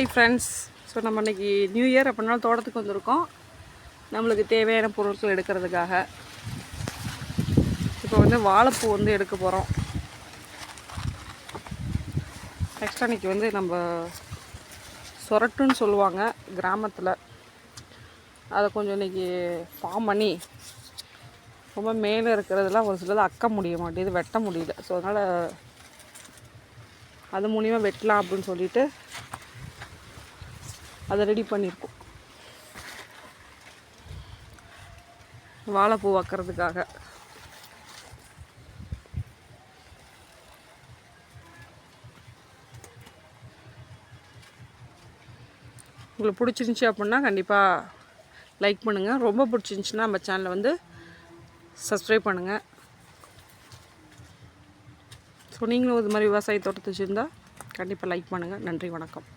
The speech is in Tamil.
Hi friends. ஸோ நம்ம இன்றைக்கி நியூ இயர் அப்படின்னாலும் தோட்டத்துக்கு வந்திருக்கோம். நம்மளுக்கு தேவையான பொருட்கள் எடுக்கிறதுக்காக. இப்போ வாழைப்பூ எடுக்க போகிறோம். நெக்ஸ்ட் அன்றைக்கி நம்ம சொரட்டுன்னு சொல்லுவாங்க கிராமத்தில். அதை கொஞ்சம் இன்றைக்கி ஃபார்ம் பண்ணி ரொம்ப மேலே இருக்கிறதுலாம் ஒரு சிலது அக்க முடிய மாட்டேது, வெட்ட முடியல. ஸோ அதனால் அது மூலிமா வெட்டலாம் அப்படின்னு சொல்லிட்டு அதை ரெடி பண்ணியிருக்கோம் வாழைப்பூ வைக்கிறதுக்காக. உங்களுக்கு பிடிச்சிருந்துச்சி அப்படின்னா கண்டிப்பாக லைக் பண்ணுங்கள். ரொம்ப பிடிச்சிருந்துச்சின்னா நம்ம சேனலை சப்ஸ்கிரைப் பண்ணுங்கள். ஸோ நீங்களும் இது மாதிரி விவசாய தோட்டத்தை வச்சுருந்தால் கண்டிப்பாக லைக் பண்ணுங்கள். நன்றி, வணக்கம்.